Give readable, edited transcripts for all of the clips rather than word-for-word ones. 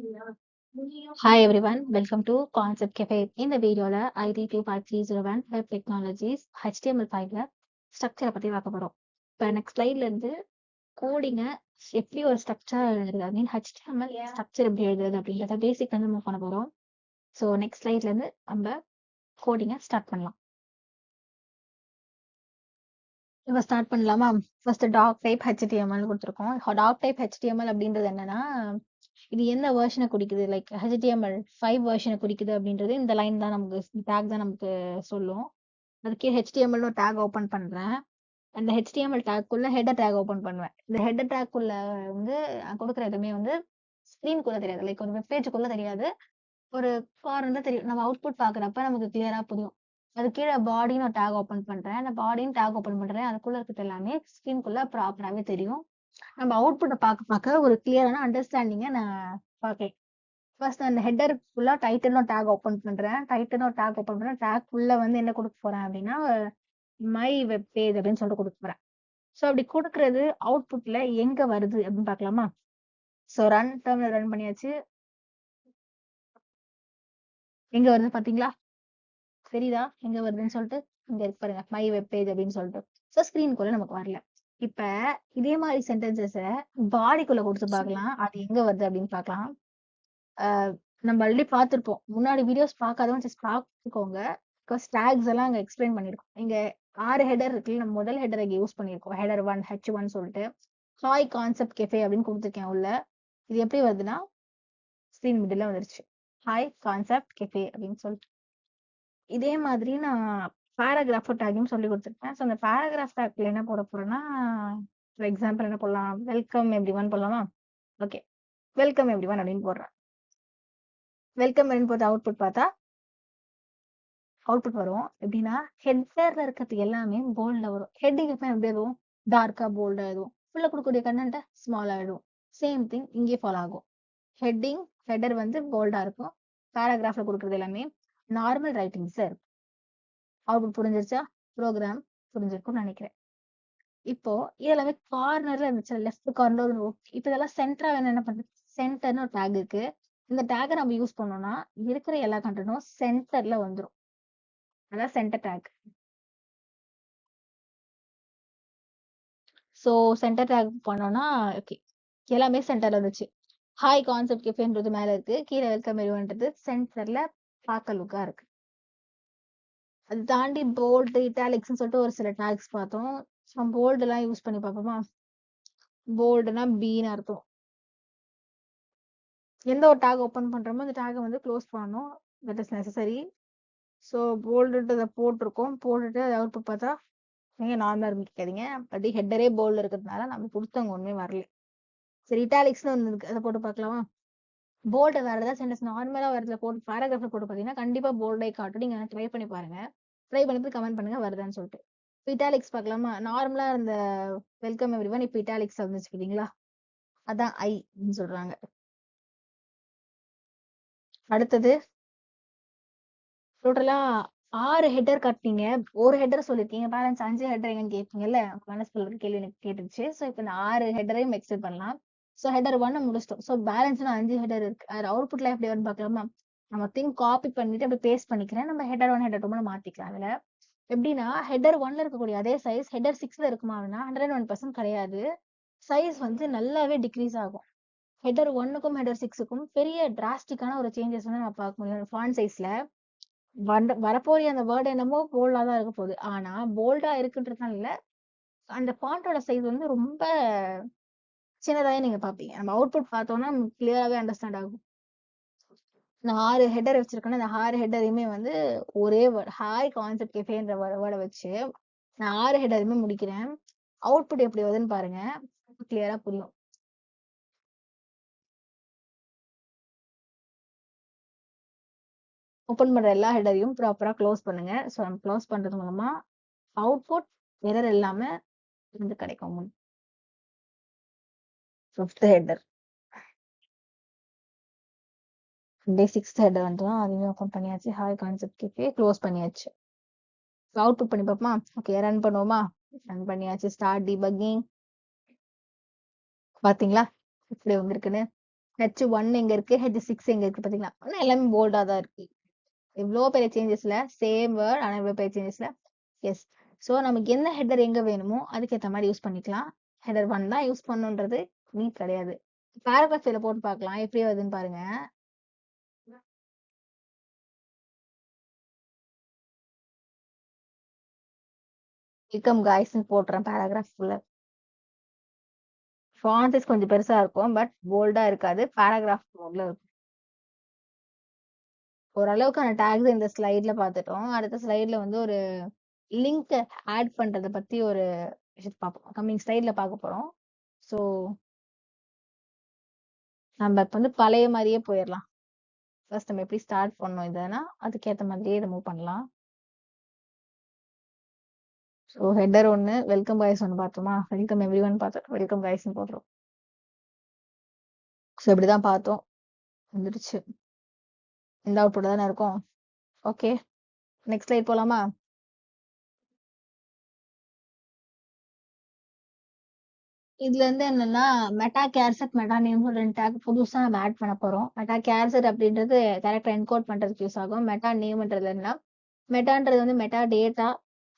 Hi everyone, welcome to Concept Cafe. இந்த வீடியோல IDT Part 301 Web Technologies HTML5ல ஸ்ட்ரக்சரை பத்தி பார்க்க போறோம். இப்போ நெக்ஸ்ட் ஸ்லைட்ல இருந்து கோடிங்க எப்படி ஒரு ஸ்ட்ரக்சர் எழுதுறது, ஐ மீன் HTML ஸ்ட்ரக்சர் எப்படி எழுதுறது அப்படின்றத பேசிக் வந்து மூவ் பண்ண போறோம். ஸோ நெக்ஸ்ட் ஸ்லைட்ல இருந்து நம்ம கோடிங்க ஸ்டார்ட் பண்ணலாம். இப்போ ஸ்டார்ட் பண்ணலாமா? ஃபர்ஸ்ட் டாக் டைப் HTML கொடுத்துருக்கோம். டாக் டைப் HTML அப்படின்றது என்னன்னா, இது எந்த வெர்ஷனை குறிக்குது, லைக் HTML5 வெர்ஷனை குறிக்குது அப்படின்றது இந்த லைன் தான், நமக்கு டேக் தான் நமக்கு சொல்லும். அதுக்கே HTML டேக் ஓப்பன் பண்றேன். அந்த HTML டேக்குள்ள ஹெடர் டேக் ஓப்பன் பண்ணுவேன். இந்த ஹெடர் டேக்குள்ள வந்து கொடுக்குற எதுவுமே வந்து ஸ்க்ரீனுக்குள்ள தெரியாது, லைக் ஒரு வெப்பேஜுக்குள்ள தெரியாது, ஒரு கார்னர் தெரியும். நம்ம அவுட்புட் பாக்குறப்ப நமக்கு கிளியரா புரியும். அது கீழே பாடின்னு ஒரு டேக் ஓப்பன் பண்றேன். அந்த பாடின்னு டேக் ஓப்பன் பண்றேன். அதுக்குள்ள இருக்கிறது எல்லாமே ஸ்க்ரீனுக்குள்ள ப்ராப்பராகவே தெரியும். நம்ம அவுட்புட்டை பார்க்க ஒரு கிளியரான அண்டர்ஸ்டாண்டிங்கை நான் பார்க்கேன். ஃபர்ஸ்ட் அந்த ஹெட்டர் ஃபுல்லா டைட்டிலும் டேக் ஓப்பன் பண்றேன். டைட்டிலும் டேக் ஓப்பன் பண்றேன். டேக் ஃபுல்லா வந்து என்ன கொடுக்க போறேன் அப்படின்னா, மை வெப் பேஜ் அப்படின்னு சொல்லிட்டு கொடுக்க போறேன். ஸோ அப்படி கொடுக்கறது அவுட்புட்ல எங்க வருது அப்படின்னு பார்க்கலாமா? ஸோ ரன் டெர்மினல் ரன் பண்ணியாச்சு. எங்க வருது பாத்தீங்களா? தெரியுதா எங்க வருதுன்னு சொல்லிட்டு? இங்க இருக்கு பாருங்க, மை வெப் பேஜ் அப்படின்னு சொல்லிட்டு. ஸோ ஸ்கிரீனுக்குள்ள நமக்கு வரல. இப்ப இதே மாதிரி சென்டென்சஸ பாடிக்குள்ள கொடுத்து பார்க்கலாம், அது எங்க வருது அப்படின்னு பார்க்கலாம். நம்ம ஆல்ரெடி பார்த்துருப்போம். முன்னாடி வீடியோஸ் பார்க்காதவங்க ஜஸ்ட் பார்த்துக்கோங்க. பிகாஸ் டேக்ஸ் எல்லாம் அங்க எக்ஸ்பிளைன் பண்ணிருக்கோம். இங்க 6 ஹெடர் இருக்குல்ல, நம்ம முதல் ஹெடர் இங்க யூஸ் பண்ணிருக்கோம். ஹெடர் 1 H1 சொல்லிட்டு ஹாய் கான்செப்ட் கெஃபே அப்படின்னு கொடுத்துருக்கேன் உள்ள. இது எப்படி வருதுன்னா, ஸ்கிரீன் மிடில் வந்துருச்சு, ஹாய் கான்செப்ட் கெஃபே அப்படின்னு சொல்லிட்டு. இதே மாதிரி நான் பேராகிராஃப் டேக்கும் சொல்லி கொடுத்துருக்கேன். ஸோ அந்த பேராகிராஃப் டேக்ல என்ன போட போறேன்னா, ஃபார் எக்ஸாம்பிள் என்ன போடலாம், வெல்கம் எவ்ரி ஒன் போடலாமா? ஓகே, வெல்கம் எவ்ரி ஒன் அப்படின்னு போடுறேன். வெல்கம் அப்படின்னு போட்டு அவுட்புட் பார்த்தா அவுட்புட் வரும். எப்படின்னா, ஹெட்டர்ல இருக்கிறது எல்லாமே போல்ட்ல வரும். ஹெட்டிங் எப்போ எப்படி வரும், டார்க்கா போல்டா இருக்கும். உள்ள கொடுக்கக்கூடிய கண்டென்ட் ஸ்மால் ஆயிடும். சேம் திங் இங்கே ஃபாலோ ஆகும். ஹெடர் வந்து போல்டா இருக்கும். பேராகிராஃப்ல கொடுக்கறது எல்லாமே நார்மல் ரைட்டிங்ஸ் இருக்கும். அவுட்புட் புரிஞ்சிருச்சா? ப்ரோக்ராம் புரிஞ்சிருக்கும்னு நினைக்கிறேன். இப்போ இதெல்லாமே கார்னர்ல இருந்துச்சு, லெஃப்ட் கார்னர். இப்போ இதெல்லாம் சென்டரா வேணும். என்ன பண்றது, சென்டர்னு ஒரு டேக் இருக்கு. இந்த டேக்கை நம்ம யூஸ் பண்ணோம்னா இருக்கிற எல்லா கண்டென்ட்டும் சென்டர்ல வந்துடும். அதான் centre take. So centre take பண்ணோம்னா ஓகே, எல்லாமே சென்டர்ல இருந்துச்சு. ஹாய் கான்செப்ட் கெஃபேன்றது மேல இருக்கு, கீழே வெல்கம் எவ்ரிவன்றது சென்டர்ல பார்க்க லுக்கா இருக்கு. அது தாண்டி போல்டு இட்டாலிக்ஸ்னு சொல்லிட்டு ஒரு சில டேக்ஸ் பார்த்தோம். போல்டு எல்லாம் யூஸ் பண்ணி பார்ப்போமா? போல்டுனா பின்னு அர்த்தம். எந்த ஒரு டேக் ஓப்பன் பண்றோமோ அந்த டேகை வந்து க்ளோஸ் பண்ணணும், தட் இஸ் நெசசரி. ஸோ போல்டுன்றதை போட்டிருக்கோம். போட்டுட்டு அதை அவுட்புட் பார்த்தா நீங்க நார்மலா இருக்காதீங்க, அப்படி ஹெட்டரே போல்டு இருக்கிறதுனால நம்ம கொடுத்தவங்க ஒண்ணுமே வரல. சரி, இட்டாலிக்ஸ்னு ஒன்று இருக்கு, அதை போட்டு பார்க்கலாமா? போல்டு வேற ஏதாவது சென்டென்ஸ் நார்மலா வரதுல போட்டு பேராகிராஃப்ல போட்டு பார்த்தீங்கன்னா கண்டிப்பா போல்டே காட்டும். நீங்க ட்ரை பண்ணி பாருங்க. ட்ரை பண்ணிட்டு கமெண்ட் பண்ணுங்க வருதான்னு சொல்லிட்டு. இட்டாலிக்ஸ் பார்க்கலாமா? நார்மலா இந்த வெல்கம் எவ்ரிவன் இப்போ இட்டாலிக்ஸ் வந்துச்சு பார்த்தீங்களா? அதான் ஐன்னு சொல்றாங்க. அடுத்தது டோட்டலா 6 ஹெட்டர் கட்டினீங்க, ஒரு ஹெட்டர் சொல்லிருக்கீங்க, பேலன்ஸ் 5 ஹெட்டர் எங்கன்னு கேட்பீங்கல்ல, மனசுக்குள்ள இருக்க கேள்வி எனக்கு கேட்டுருச்சு. ஸோ இப்போ இந்த 6 ஹெட்டரையும் எக்ஸ்டெண்ட் பண்ணலாம். ஸோ ஹெட்டர் 1 முடிச்சிட்டோம். ஸோ பேலன்ஸ் 5 ஹெட்டர் இருக்கு. அது அவுட்புட்ல எப்படி வரும்னு பார்க்கலாமா? நம்ம திங் காப்பி பண்ணிட்டு அப்படி பேஸ்ட் பண்ணிக்கிறேன். நம்ம ஹெட்டர் 1 ஹெட்டர் 2 மாத்திக்கலாம். அதுல எப்படின்னா, ஹெட்டர் 1ல இருக்கக்கூடிய அதே சைஸ் ஹெட்டர் 6ல இருக்குமா அப்படின்னா 101% கிடையாது. சைஸ் வந்து நல்லாவே டிக்ரீஸ் ஆகும். ஹெட்டர் 1க்கும் ஹெட்டர் 6க்கும் பெரிய டிராஸ்டிக்கான ஒரு சேஞ்சஸ் வந்து நம்ம பார்க்க முடியும். ஃபாண்ட் சைஸ்ல வரப்போற அந்த வேர்ட் என்னமோ போல்டா தான் இருக்க போகுது. ஆனா போல்டா இருக்குன்றதுனால அந்த ஃபாண்டோட சைஸ் வந்து ரொம்ப சின்னதாவே நீங்க பாப்பீங்க. நம்ம அவுட்புட் பார்த்தோம்னா கிளியராவே அண்டர்ஸ்டாண்ட் ஆகும். நான் 6 ஹெட்டர் வச்சிருக்கேன்னா அந்த 6 ஹெட்டரையுமே வந்து ஒரே வேர்ட் ஹாய் கான்செப்ட் கெஃபேன்ற வேர்டை வச்சு நான் 6 ஹெட்டருமே முடிக்கிறேன். அவுட்புட் எப்படி வருதுன்னு பாருங்க, கிளியரா புரியும். ஓப்பன் பண்ற எல்லா ஹெட்டரையும் ப்ராப்பரா க்ளோஸ் பண்ணுங்க. ஸோ நம்ம க்ளோஸ் பண்றது மூலமா அவுட்புட் எரர் இல்லாம வந்து கிடைக்கும். 5th ஹெட்டர் அப்படியே 6th ஹெட்டர் வந்துடும், அதையும் ஓப்பன் பண்ணியாச்சு. ஹாய் கான்செப்ட் கெஃபே க்ளோஸ் பண்ணியாச்சு. அவுட்புட் பண்ணி பார்ப்போமா? ஓகே, ரன் பண்ணுவோமா? ரன் பண்ணியாச்சு. Start debugging. பாத்தீங்களா எப்படி வந்திருக்குன்னு? H1 எங்க இருக்கு, H6 எங்க இருக்கு பாத்தீங்களா? ஆனா எல்லாமே போல்டா தான் இருக்கு. இவ்ளோ பெரிய சேஞ்சஸ்ல சேம் வேர்ட் ஆனா இவ்ளோ பெரிய சேஞ்சஸ்ல எஸ். சோ நமக்கு என்ன ஹெட்டர் எங்க வேணுமோ அதுக்கு ஏத்த மாதிரி யூஸ் பண்ணிக்கலாம். ஹெடர் 1 தான் யூஸ் பண்ணணுன்றது நீட் கிடையாது. பேராகிராஃப் இதில் போட்டு பார்க்கலாம் எப்படி வருதுன்னு பாருங்க. வெல்கம் காய்ஸ்ன்னு போட்டுறேன் பேராகிராஃப் உள்ள. ஃபாண்ட் சைஸ் கொஞ்சம் பெருசா இருக்கும், பட் போல்டா இருக்காது. பேராகிராஃப் மோட்ல இருக்கும். ஓரளவுக்கான டேக்ஸ் இந்த ஸ்லைட்ல பார்த்துட்டோம். அடுத்த ஸ்லைட்ல வந்து ஒரு லிங்க் ஆட் பண்றத பத்தி ஒரு விஷயத்தை பார்ப்போம். கம்மிங் ஸ்லைட்ல பார்க்க போறோம். ஸோ நம்ம இப்போ வந்து பழைய மாதிரியே போயிடலாம். ஃபர்ஸ்ட் நம்ம எப்படி ஸ்டார்ட் பண்ணோம் இதுனா அதுக்கேற்ற மாதிரியே இதை மூவ் பண்ணலாம். ஸோ ஹெட்டர் ஒன்று, வெல்கம் காய்ஸ் ஒன்று பார்த்தோமா, வெல்கம் எவ்ரி ஒன் பார்த்தோம், வெல்கம் காய்ஸ்ன்னு போடுறோம். ஸோ இப்படிதான் பார்த்தோம், வந்துடுச்சு. இந்த அவுட்புட் தானே இருக்கும். ஓகே, நெக்ஸ்ட் ஸ்லைட் போலாமா? இதுல இருந்து என்னன்னா மெட்டா கேர்செட் மெட்டா நேம் ரெண்டு டேக் புதுசா நம்ம ஆட் பண்ண போறோம். மெட்டா கேர்செட் அப்படின்றது கேரக்டர் என்கோட் பண்றதுக்கு யூஸ் ஆகும். மெட்டா நேம்ன்றது என்ன, மெட்டான்றது வந்து மெட்டா டேட்டா,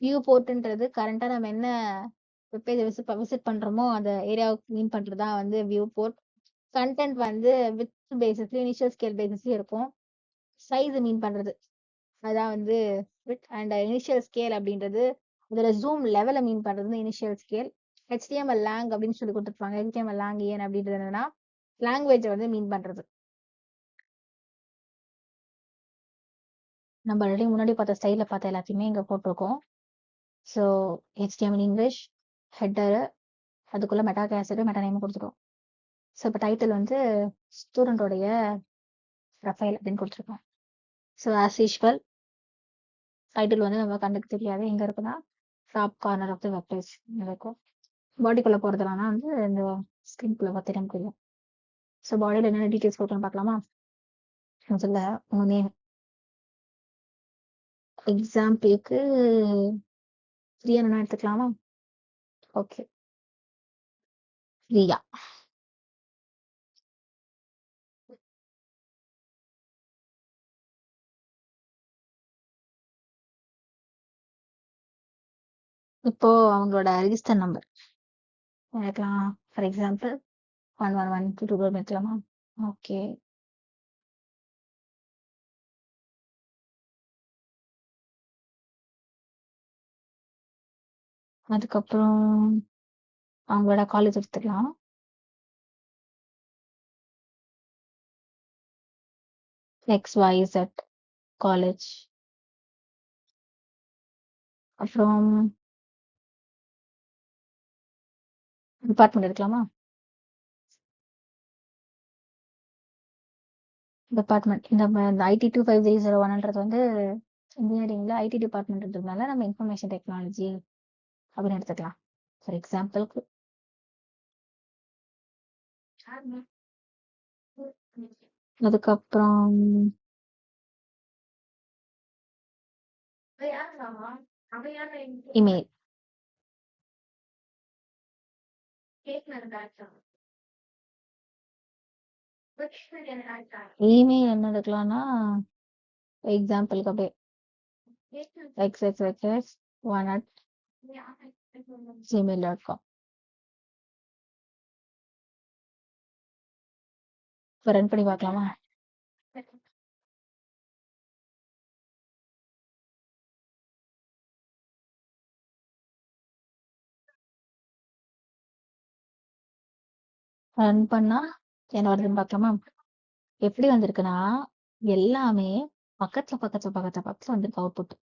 வியூ போர்ட்ன்றது கரண்டா நம்ம என்ன வெப்பேஜ் விசிட் பண்றோமோ அந்த ஏரியாவுக்கு மீன் பண்றதா வந்து வியூ போர்ட். கண்டென்ட் வந்து வித் பேசிஸ்லயும் இனிஷியல் ஸ்கேல் பேசிஸ்லயும் இருக்கும். சைஸ் மீன் பண்றது அதான் வந்து வித் அண்ட் இனிஷியல் ஸ்கேல் அப்படின்றது இதோட ஜூம் லெவலை மீன் பண்றது இனிஷியல் ஸ்கேல். HTML லாங் அப்படின்னு சொல்லி கொடுத்துருப்பாங்க. HTML லாங் ஏன் அப்படின்றது என்னன்னா லாங்குவேஜ் வந்து மீன் பண்றது. நம்ம ஆல்ரெடி முன்னாடி பார்த்த ஸ்டைல பார்த்த எல்லாத்தையுமே இங்க போட்டிருக்கோம். ஸோ HTML இங்கிலீஷ், ஹெட்டரு, அதுக்குள்ள மெட்டா கேசட் மெட்டா நேம் கொடுத்துருக்கோம். ஸோ இப்போ டைட்டில் வந்து ஸ்டூடெண்டோடைய ப்ரொஃபைல் அப்படின்னு கொடுத்துருக்கோம். ஸோ ஆஸ் யூஷுவல் டைட்டில் வந்து நம்ம கண்டுக்கு தெரியாது எங்க இருக்குன்னா top corner of the web page இருக்கும். பாடிக்குள்ள போறதுலாம்னா வந்து இந்த ஸ்கிரீன்குள்ள பார்த்து நமக்கு தெரியும். ஸோ பாடியில் என்னென்ன டீட்டெயில்ஸ் கொடுக்கணும்னு பார்க்கலாமா? முதல்ல உங்க நேம், எக்ஸாம்பிளுக்கு பிரியா எடுத்துக்கலாமா? ஓகே, பிரியா. இப்போ அவங்களோட ரெஜிஸ்டர் நம்பர் எடுக்கலாம். ஃபார் எக்ஸாம்பிள் 1112 எடுக்கலாமா? ஓகே, அதுக்கப்புறம் அவங்களோட காலேஜ் எடுத்துக்கலாம். XYZ college. அப்புறம் டிபார்ட்மெண்ட் எடுக்கலாமா? டிபார்ட்மெண்ட் இந்த IT 25301ன்றது வந்து இன்ஜினியரிங்ல ஐடி டிபார்ட்மெண்ட்ன்றதுனால நம்ம இன்ஃபர்மேஷன் டெக்னாலஜி அப்படின்னு எடுத்துக்கலாம். ஃபார் எக்ஸாம்பிளுக்கு அதுக்கப்புறம் இமெயில். இமெயில் என்ன எடுக்கலாம்னா எக்ஸாம்பிளுக்கு அப்படியே xxx1@gmail.com. இப்போ ரன் பண்ணி பார்க்கலாமா? ரன் பண்ணா என்ன வருதுன்னு பார்க்கலாமா? எப்படி வந்திருக்குன்னா எல்லாமே பக்கத்துல வந்திருக்கு அவுட்புட்.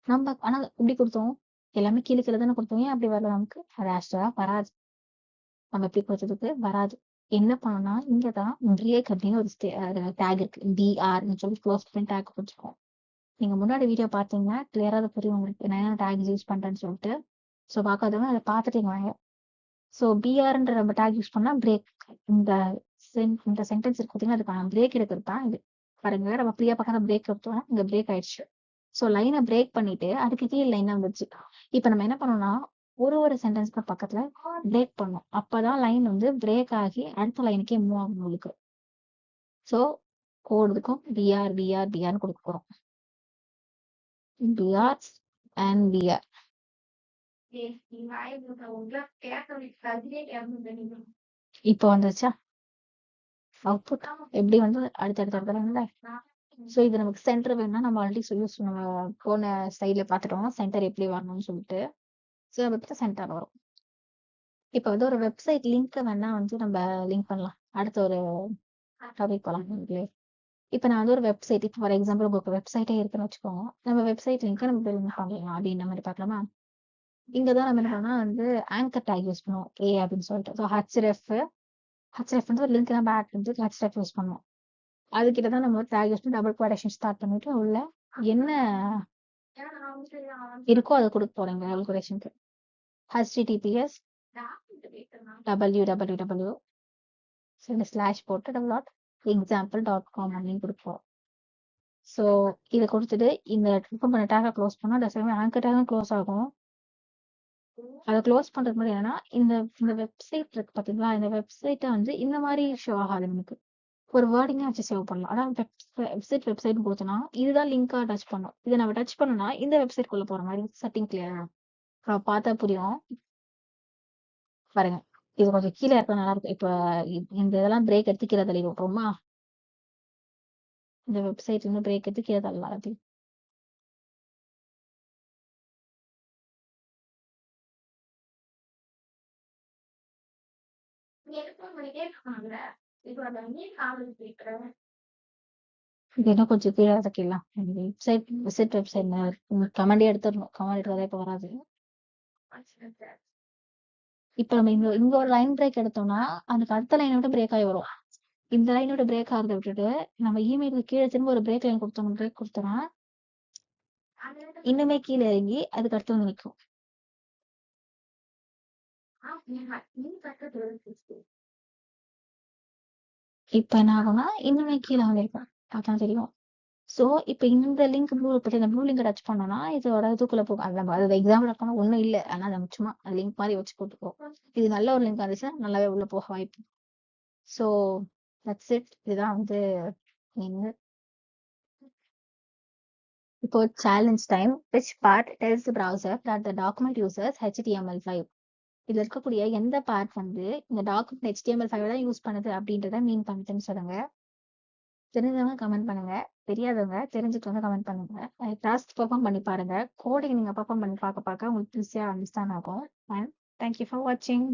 நம்ம ஆனா எப்படி கொடுத்தோம், எல்லாமே கீழே கீழே தானே கொடுத்தோம். ஏன் அப்படி வரல நமக்கு? அது ஆக்சுவலா வராது. நம்ம எப்படி கொடுத்ததுக்கு வராது. என்ன பண்ணோம்னா இங்கதான் பிரேக் அப்படின்னு ஒரு டேக் இருக்கு, BRன்னு சொல்லி க்ளோஸ் பண்ணி டேக் கொடுத்துருக்கோம். நீங்க முன்னாடி வீடியோ பார்த்தீங்கன்னா கிளியரா அதை புரியும் உங்களுக்கு நான் என்ன டேக் யூஸ் பண்றேன்னு சொல்லிட்டு. ஸோ பார்க்காதவங்க அதை பார்த்துட்டீங்க வாங்க. ஸோ BRன்ற நம்ம டேக் யூஸ் பண்ணா பிரேக், இந்த இந்த சென்டென்ஸ் இருக்கு பார்த்தீங்கன்னா அதுக்கான பிரேக் எடுக்கிறது தான் இது. பாருங்க, நம்ம பிரியா பக்கம் பிரேக் எடுத்தோம், இங்க பிரேக் ஆயிடுச்சு. ஸோ லைனை பிரேக் பண்ணிட்டு அதுக்கு கீழே லைனா வந்துச்சு. இப்போ நம்ம என்ன பண்ணோம்னா ஒரு சென்டென்ஸ்க்கு பக்கத்துல பிரேக் பண்ணும். அப்பதான் லைன் வந்து பிரேக் ஆகி அடுத்த லைனுக்கே மூவ் ஆகும் உங்களுக்கு. ஸோ கோடுக்கும் பிஆர்னு கொடுக்க போறோம். PR and PR. இப்போ வந்துருச்சா அவுட்புட் எப்படி வந்து அடுத்தடுத்த. ஸோ இது நமக்கு சென்டர் வேணும்னா நம்ம ஆல்ரெடி யூஸ் நம்ம போன ஸ்டைல பார்த்துட்டோம் சென்டர் எப்படி வரணும்னு சொல்லிட்டு. ஸோ நம்ம சென்டர் வரும். இப்போ வந்து ஒரு வெப்சைட் லிங்க் வேணா வந்து நம்ம லிங்க் பண்ணலாம். அடுத்த ஒரு டாபிக் போகலாம். இப்போ நான் வந்து ஒரு வெப்சைட், இப்போ ஃபார் எக்ஸாம்பிள் உங்களுக்கு வெப்சைட்டே இருக்குன்னு வச்சுக்கோங்க. நம்ம வெப்சைட் லிங்க்கை நம்ம லிங்க் பண்ணலாம் அப்படின்ற மாதிரி பார்க்கலாமா. இங்கதான் நம்ம என்ன பண்ணோம்னா வந்து ஆங்கர் டேக் யூஸ் பண்ணுவோம் ஏ அப்படின்னு சொல்லிட்டு. ஸோ ஹச்எஃப் வந்து ஒரு லிங்க் நம்ம ஆட் பண்ணிட்டு ஹச்எஃப் யூஸ் பண்ணுவோம். அதுக்கிட்ட தான் நம்ம டேக் யூஸ் பண்ணி டபுள் குவாடேஷன் ஸ்டார்ட் பண்ணிட்டு உள்ள என்ன இருக்கோ அதை கொடுக்க போறீங்க டபுள் குவாடேஷனுக்கு. https www ஸ்லாஷ் போட்டு example.com அப்படின்னு கொடுப்போம். ஸோ இதை கொடுத்துட்டு இந்த ட்ரிப் பண்ண டேகை க்ளோஸ் பண்ணா அந்த சமயம் ஆங்கர் டேகும் க்ளோஸ் ஆகும். அதை க்ளோஸ் பண்றது மாதிரி என்னன்னா இந்த வெப்சைட் இருக்கு பாத்தீங்களா, இந்த வெப்சைட்டை வந்து இந்த மாதிரி ஷோ ஆகாது நமக்கு. ஒரு வேர்டிங்கா வச்சு சேவ் பண்ணலாம். அதான் வெப்சைட் கொடுத்தோம்னா இதுதான் லிங்கா டச் பண்ணும். இதை நம்ம டச் பண்ணோம்னா இந்த வெப்சைட் குள்ள போற மாதிரி செட்டிங் கிளியர் பார்த்தா புரியும் பாருங்க. இது கொஞ்சம் கீழே இருக்க நல்லா இருக்கும். இப்ப இந்த இதெல்லாம் பிரேக் எடுத்து கீழே தள்ளி விட்டுருமா. இந்த வெப்சைட் வந்து பிரேக் எடுத்து கீழே தள்ளலாம். இது இன்னும் கொஞ்சம் கீழே தட்டிடலாம். வெப்சைட் கமெண்டே எடுத்துடணும். கமெண்ட் எடுக்கிறதா இப்ப வராது. இப்ப நம்ம இங்க ஒரு லைன் பிரேக் எடுத்தோம்னா அதுக்கு அடுத்த லைனை விட்டு பிரேக் ஆகி வரும். இந்த லைனோட பிரேக் ஆகிறத விட்டுட்டு நம்ம இமெயிலுக்கு கீழே திரும்ப ஒரு பிரேக் லைன் கொடுத்தோம்னா இன்னுமே கீழே இறங்கி அதுக்கு அடுத்து வந்து நிற்கும். இப்ப என்ன ஆகும்னா இன்னுமே கீழே வந்திருக்கும். அதான் தெரியும். சோ இப்ப இந்த லிங்க் ப்ளூ லிங்க் டச் பண்ணோம்னா இதோட இதுக்குள்ள போகும். அது எக்ஸாம்பிள் பண்ணா ஒண்ணும் இல்லை. ஆனா நம்ம சும்மா லிங்க் மாதிரி வச்சு போட்டுக்கிறோம். இது நல்ல ஒரு லிங்க் இருந்துச்சுன்னா நல்லாவே உள்ள போக வாய்ப்பு. So that's it. இதுதான் வந்து இப்போ challenge time. which part tells the browser that the document uses HTML5. இதுல இருக்கக்கூடிய எந்த பார்ட் வந்து இந்த டாக்குமெண்ட் HTML5 தான் யூஸ் பண்ணுது அப்படின்றத மீன் பண்ணுதுன்னு சொல்லுங்க. தெரிஞ்சவங்க கமெண்ட் பண்ணுங்க, தெரியாதவங்க தெரிஞ்சுட்டு வந்து கமெண்ட் பண்ணுங்க. டாஸ்க் பெர்ஃபார்ம் பண்ணி பாருங்க. கோடிங் நீங்க பெர்ஃபார்ம் பண்ணி பார்க்க உங்களுக்கு ஈஸியா அண்டர்ஸ்டாண்ட் ஆகும். அண்ட் தேங்க்யூ ஃபார் வாட்சிங்.